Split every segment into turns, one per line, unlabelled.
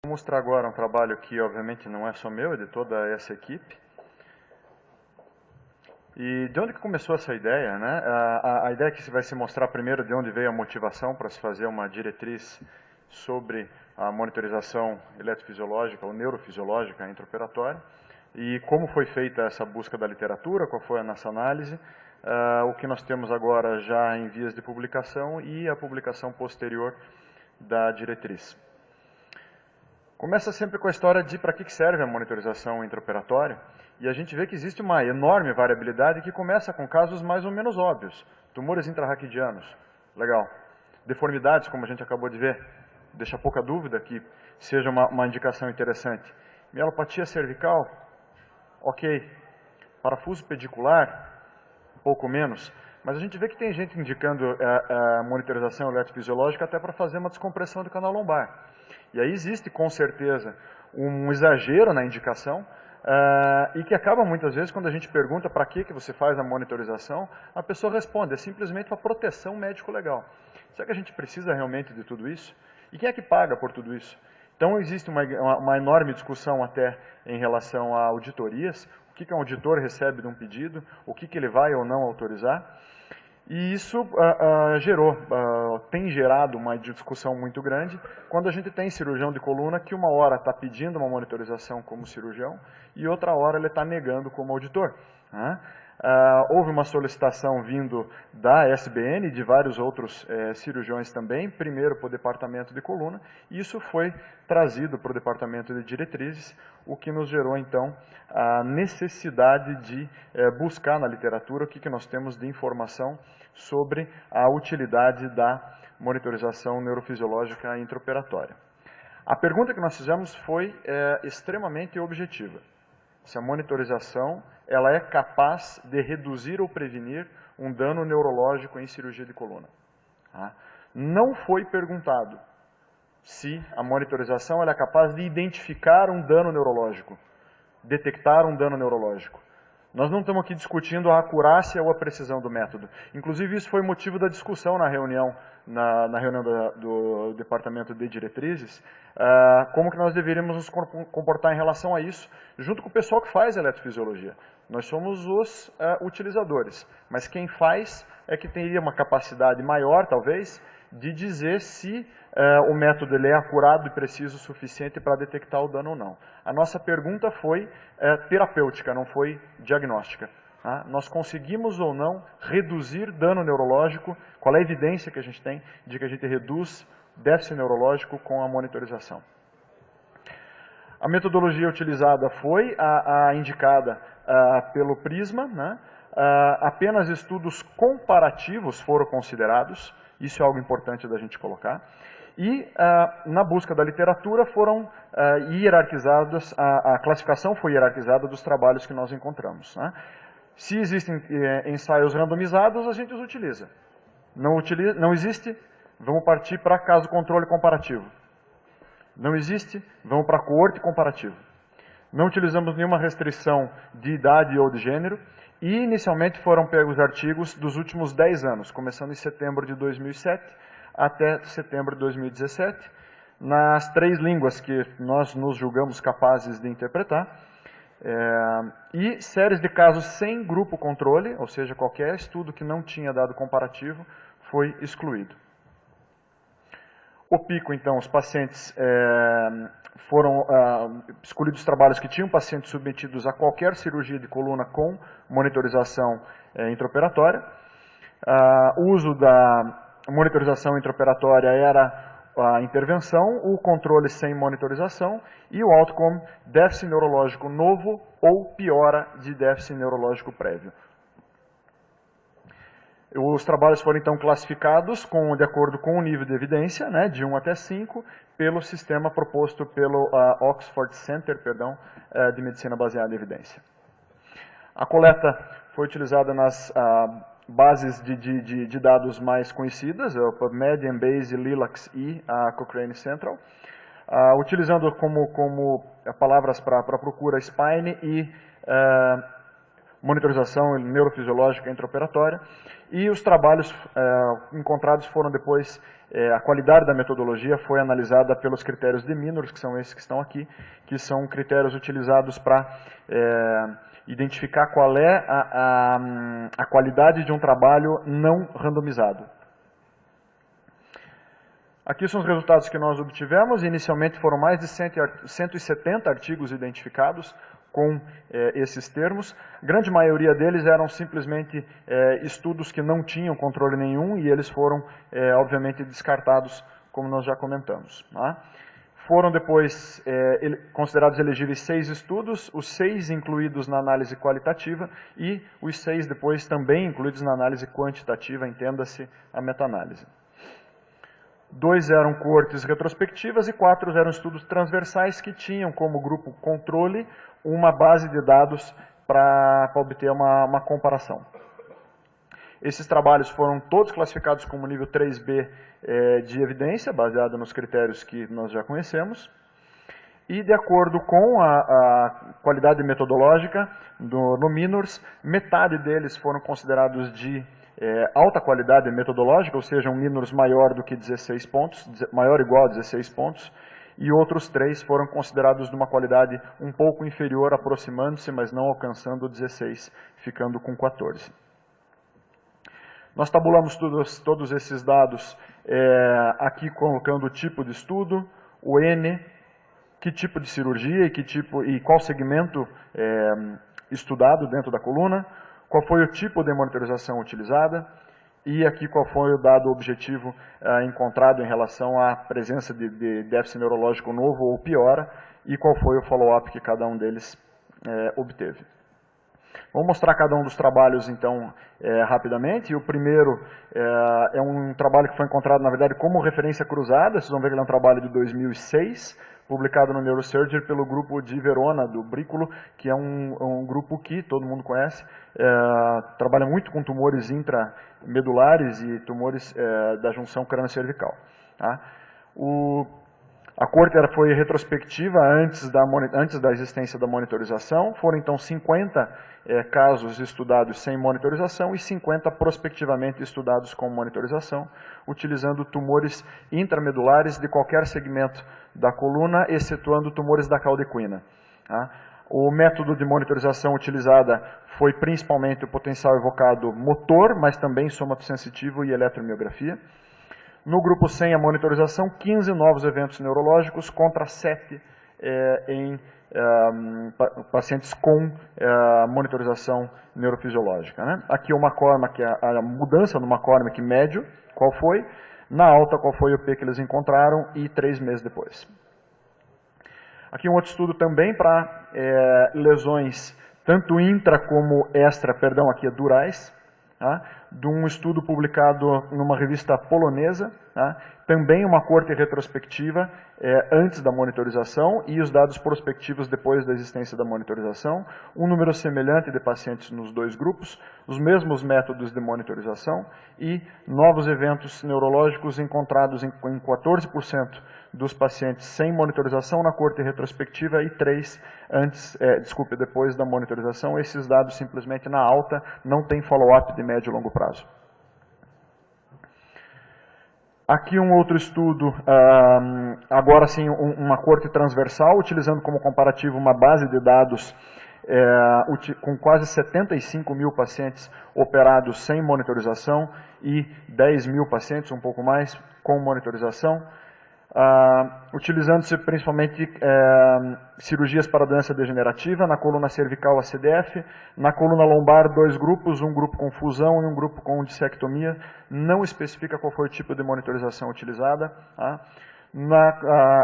Vou mostrar agora um trabalho que, obviamente, não é só meu, é de toda essa equipe. E de onde que começou essa ideia, né? A ideia que vai se mostrar primeiro de onde veio a motivação para se fazer uma diretriz sobre a monitorização eletrofisiológica ou neurofisiológica intraoperatória e como foi feita essa busca da literatura, qual foi a nossa análise, o que nós temos agora já em vias de publicação e a publicação posterior da diretriz. Começa sempre com a história de para que serve a monitorização intraoperatória, e a gente vê que existe uma enorme variabilidade que começa com casos mais ou menos óbvios. Tumores intrarraquidianos, legal. Deformidades, como a gente acabou de ver, deixa pouca dúvida que seja uma indicação interessante. Mielopatia cervical, ok. Parafuso pedicular, um pouco menos. Mas a gente vê que tem gente indicando a monitorização eletrofisiológica até para fazer uma descompressão do canal lombar. E aí existe, com certeza, um exagero na indicação e que acaba muitas vezes, quando a gente pergunta para que você faz a monitorização, a pessoa responde, é simplesmente para proteção médico-legal. Será que a gente precisa realmente de tudo isso? E quem é que paga por tudo isso? Então existe uma enorme discussão até em relação a auditorias, o que um auditor recebe de um pedido, o que ele vai ou não autorizar. E isso tem gerado uma discussão muito grande quando a gente tem cirurgião de coluna que uma hora está pedindo uma monitorização como cirurgião e outra hora ele está negando como auditor. Né? Houve uma solicitação vindo da SBN e de vários outros cirurgiões também, primeiro para o departamento de coluna, e isso foi trazido para o departamento de diretrizes, o que nos gerou então a necessidade de buscar na literatura o que nós temos de informação sobre a utilidade da monitorização neurofisiológica intraoperatória. A pergunta que nós fizemos foi extremamente objetiva. Se a monitorização ela é capaz de reduzir ou prevenir um dano neurológico em cirurgia de coluna. Tá? Não foi perguntado se a monitorização ela é capaz de identificar um dano neurológico, detectar um dano neurológico. Nós não estamos aqui discutindo a acurácia ou a precisão do método. Inclusive, isso foi motivo da discussão na reunião, na reunião do Departamento de Diretrizes, como que nós deveríamos nos comportar em relação a isso, junto com o pessoal que faz eletrofisiologia. Nós somos os utilizadores, mas quem faz é que teria uma capacidade maior, talvez, de dizer se o método ele é acurado e preciso o suficiente para detectar o dano ou não. A nossa pergunta foi terapêutica, não foi diagnóstica. Tá? Nós conseguimos ou não reduzir dano neurológico? Qual é a evidência que a gente tem de que a gente reduz déficit neurológico com a monitorização? A metodologia utilizada foi a indicada pelo PRISMA, né? Apenas estudos comparativos foram considerados, isso é algo importante da gente colocar. E, na busca da literatura, foram hierarquizados, a classificação foi hierarquizada dos trabalhos que nós encontramos. Né? Se existem ensaios randomizados, a gente os utiliza. Não existe, vamos partir para caso controle comparativo. Não existe, vamos para coorte comparativo. Não utilizamos nenhuma restrição de idade ou de gênero. E, inicialmente, foram pegos artigos dos últimos 10 anos, começando em setembro de 2007 até setembro de 2017, nas 3 línguas que nós nos julgamos capazes de interpretar, e séries de casos sem grupo controle, ou seja, qualquer estudo que não tinha dado comparativo, foi excluído. O pico, então, os pacientes foram escolhidos trabalhos que tinham pacientes submetidos a qualquer cirurgia de coluna com monitorização intraoperatória. O uso da monitorização intraoperatória era a intervenção, o controle sem monitorização e o outcome, déficit neurológico novo ou piora de déficit neurológico prévio. Os trabalhos foram então classificados de acordo com o nível de evidência, né, de 1 até 5, pelo sistema proposto pelo Oxford Center, de Medicina Baseada em Evidência. A coleta foi utilizada nas bases de dados mais conhecidas, o PubMed, Embase, Lilacs e a Cochrane Central, utilizando como palavras para procura Spine e monitorização neurofisiológica intraoperatória, e os trabalhos encontrados foram depois, a qualidade da metodologia foi analisada pelos critérios de Minors, que são esses que estão aqui, que são critérios utilizados para identificar qual é a qualidade de um trabalho não randomizado. Aqui são os resultados que nós obtivemos. Inicialmente foram mais de 170 artigos identificados com esses termos. A grande maioria deles eram simplesmente estudos que não tinham controle nenhum e eles foram, obviamente, descartados, como nós já comentamos. Tá? Foram depois considerados elegíveis 6 estudos, os 6 incluídos na análise qualitativa e os 6 depois também incluídos na análise quantitativa, entenda-se a meta-análise. 2 eram coortes retrospectivas e 4 eram estudos transversais que tinham como grupo controle uma base de dados para obter uma comparação. Esses trabalhos foram todos classificados como nível 3B de evidência, baseado nos critérios que nós já conhecemos. E de acordo com a qualidade metodológica no Minors, metade deles foram considerados de alta qualidade metodológica, ou seja, um Minors maior do que 16 pontos, maior ou igual a 16 pontos, e outros 3 foram considerados de uma qualidade um pouco inferior, aproximando-se, mas não alcançando 16, ficando com 14. Nós tabulamos todos esses dados aqui colocando o tipo de estudo, o N, que tipo de cirurgia e qual segmento estudado dentro da coluna, qual foi o tipo de monitorização utilizada e aqui qual foi o dado objetivo encontrado em relação à presença de déficit neurológico novo ou piora e qual foi o follow-up que cada um deles obteve. Vou mostrar cada um dos trabalhos, então, rapidamente. O primeiro é um trabalho que foi encontrado, na verdade, como referência cruzada. Vocês vão ver que ele é um trabalho de 2006, publicado no Neurosurgery pelo grupo de Verona, do Brículo, que é um grupo que todo mundo conhece, trabalha muito com tumores intramedulares e tumores da junção crânio-cervical. Tá? A coorte foi retrospectiva antes da existência da monitorização. Foram, então, 50 casos estudados sem monitorização e 50 prospectivamente estudados com monitorização, utilizando tumores intramedulares de qualquer segmento da coluna, excetuando tumores da caudequina. Tá? O método de monitorização utilizada foi principalmente o potencial evocado motor, mas também somatosensitivo e eletromiografia. No grupo sem a monitorização, 15 novos eventos neurológicos contra 7 em pacientes com monitorização neurofisiológica. Né? Aqui o McCormack, a mudança no McCormack médio, qual foi? Na alta, qual foi o P que eles encontraram e 3 meses depois. Aqui um outro estudo também para lesões tanto intra como durais, tá? De um estudo publicado numa revista polonesa, tá? Também uma coorte retrospectiva antes da monitorização e os dados prospectivos depois da existência da monitorização, um número semelhante de pacientes nos 2 grupos, os mesmos métodos de monitorização e novos eventos neurológicos encontrados em 14% dos pacientes sem monitorização na coorte retrospectiva e 3 depois da monitorização. Esses dados simplesmente na alta não tem follow-up de médio e longo prazo. Aqui um outro estudo, agora sim uma coorte transversal, utilizando como comparativo uma base de dados com quase 75 mil pacientes operados sem monitorização e 10 mil pacientes, um pouco mais, com monitorização. Utilizando-se principalmente cirurgias para doença degenerativa, na coluna cervical a CDF, na coluna lombar 2 grupos, um grupo com fusão e um grupo com dissectomia, não especifica qual foi o tipo de monitorização utilizada. Tá? Na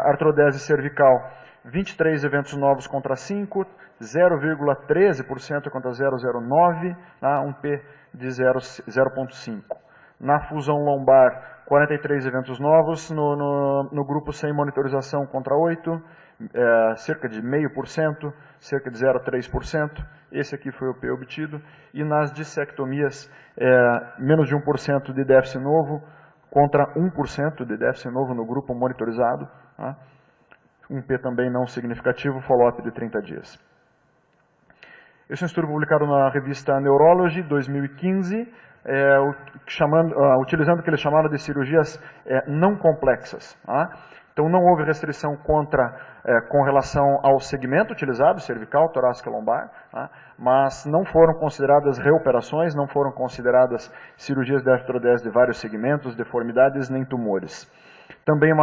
artrodese cervical, 23 eventos novos contra 5, 0,13% contra 0,09, tá? Um P de 0,5. Na fusão lombar, 43 eventos novos, no grupo sem monitorização contra 8, cerca de 0,5%, cerca de 0,3%, esse aqui foi o P obtido, e nas dissectomias, menos de 1% de déficit novo, contra 1% de déficit novo no grupo monitorizado, tá? Um P também não significativo, follow-up de 30 dias. Esse é um estudo publicado na revista Neurology, 2015, utilizando o que eles chamaram de cirurgias não complexas. Tá? Então, não houve restrição com relação ao segmento utilizado, cervical, torácica e lombar, tá? Mas não foram consideradas reoperações, não foram consideradas cirurgias de artrodese de vários segmentos, deformidades, nem tumores. Também um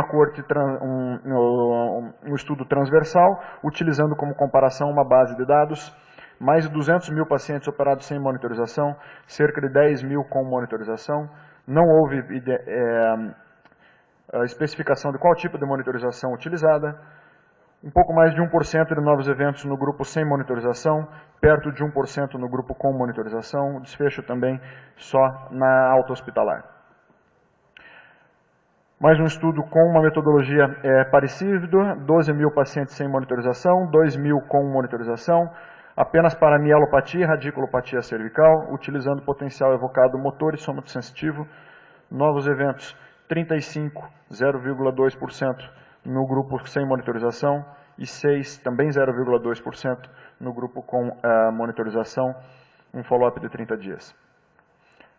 estudo transversal, utilizando como comparação uma base de dados, mais de 200 mil pacientes operados sem monitorização, cerca de 10 mil com monitorização. Não houve a especificação de qual tipo de monitorização utilizada. Um pouco mais de 1% de novos eventos no grupo sem monitorização, perto de 1% no grupo com monitorização, desfecho também só na alta hospitalar. Mais um estudo com uma metodologia parecida, 12 mil pacientes sem monitorização, 2 mil com monitorização, apenas para mielopatia e radiculopatia cervical, utilizando potencial evocado motor e somatosensitivo. Novos eventos, 35, 0,2% no grupo sem monitorização e 6, também 0,2% no grupo com monitorização, um follow-up de 30 dias.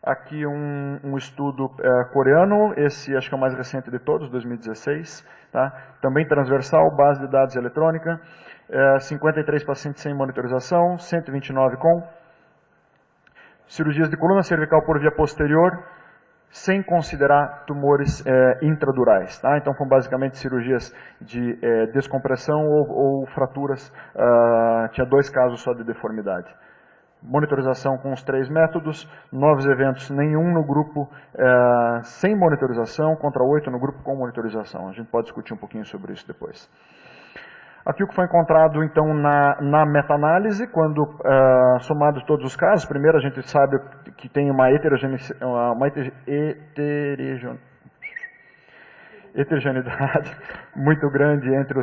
Aqui um estudo coreano, esse acho que é o mais recente de todos, 2016, tá? Também transversal, base de dados eletrônica, 53 pacientes sem monitorização, 129 com, cirurgias de coluna cervical por via posterior, sem considerar tumores intradurais. Tá? Então, foram basicamente cirurgias de descompressão ou fraturas, tinha 2 casos só de deformidade. Monitorização com os 3 métodos, novos eventos nenhum no grupo sem monitorização, contra 8 no grupo com monitorização. A gente pode discutir um pouquinho sobre isso depois. Aqui o que foi encontrado, então, na meta-análise, quando somados todos os casos, primeiro a gente sabe que tem uma heterogeneidade muito grande entre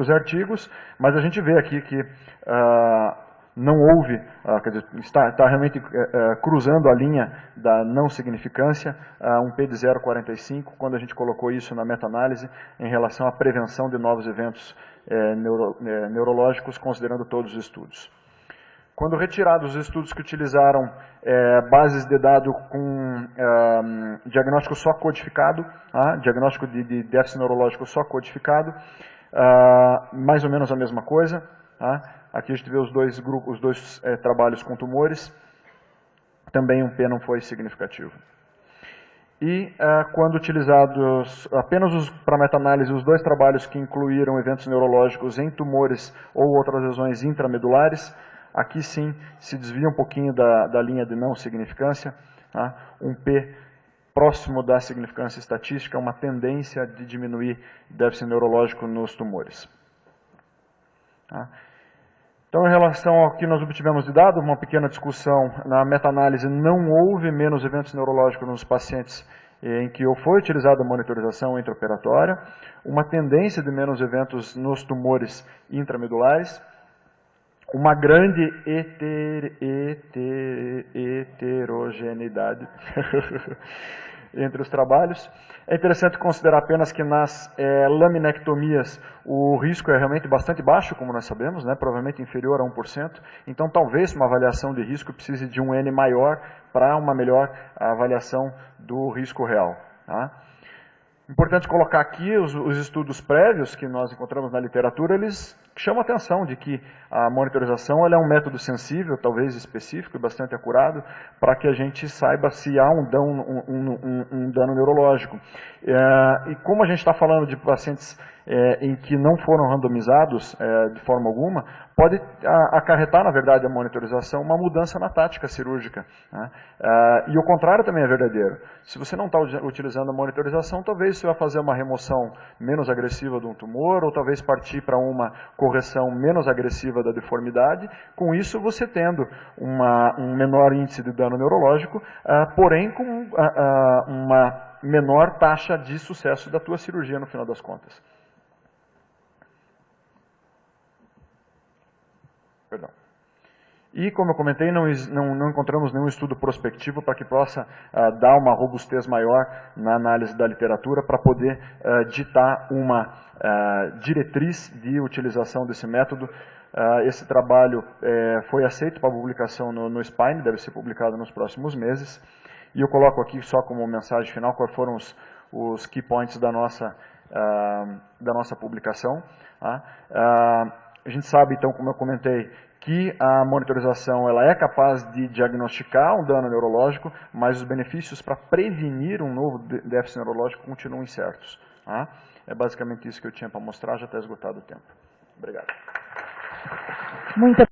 os artigos, mas a gente vê aqui que não houve, quer dizer, está realmente cruzando a linha da não significância, um P de 0,45, quando a gente colocou isso na meta-análise em relação à prevenção de novos eventos neurológicos, considerando todos os estudos. Quando retirados os estudos que utilizaram bases de dados com diagnóstico só codificado, diagnóstico de déficit neurológico só codificado, mais ou menos a mesma coisa. Aqui a gente vê os dois trabalhos com tumores, também um P não foi significativo. E quando utilizados apenas para meta-análise os 2 trabalhos que incluíram eventos neurológicos em tumores ou outras lesões intramedulares, aqui sim se desvia um pouquinho da linha de não significância, um P próximo da significância estatística, uma tendência de diminuir déficit neurológico nos tumores. Então, em relação ao que nós obtivemos de dado, uma pequena discussão, na meta-análise não houve menos eventos neurológicos nos pacientes em que foi utilizada a monitorização intraoperatória, uma tendência de menos eventos nos tumores intramedulares, uma grande heterogeneidade entre os trabalhos. É interessante considerar apenas que nas laminectomias o risco é realmente bastante baixo, como nós sabemos, né, provavelmente inferior a 1%. Então, talvez uma avaliação de risco precise de um N maior para uma melhor avaliação do risco real. Tá? Importante colocar aqui os estudos prévios que nós encontramos na literatura, eles chamam a atenção de que a monitorização ela é um método sensível, talvez específico e bastante acurado, para que a gente saiba se há um dano neurológico. E como a gente está falando de pacientes em que não foram randomizados de forma alguma, pode acarretar, na verdade, a monitorização uma mudança na tática cirúrgica. Né? E o contrário também é verdadeiro. Se você não está utilizando a monitorização, talvez você vai fazer uma remoção menos agressiva de um tumor, ou talvez partir para uma correção menos agressiva da deformidade, com isso você tendo um menor índice de dano neurológico, porém com uma menor taxa de sucesso da tua cirurgia no final das contas. Perdão. E, como eu comentei, não encontramos nenhum estudo prospectivo para que possa dar uma robustez maior na análise da literatura para poder ditar uma diretriz de utilização desse método Esse trabalho foi aceito para publicação no Spine, deve ser publicado nos próximos meses. E eu coloco aqui só como mensagem final quais foram os key points da nossa publicação. Tá? A gente sabe, então, como eu comentei, que a monitorização ela é capaz de diagnosticar um dano neurológico, mas os benefícios para prevenir um novo déficit neurológico continuam incertos. Tá? É basicamente isso que eu tinha para mostrar, já está esgotado o tempo. Obrigado.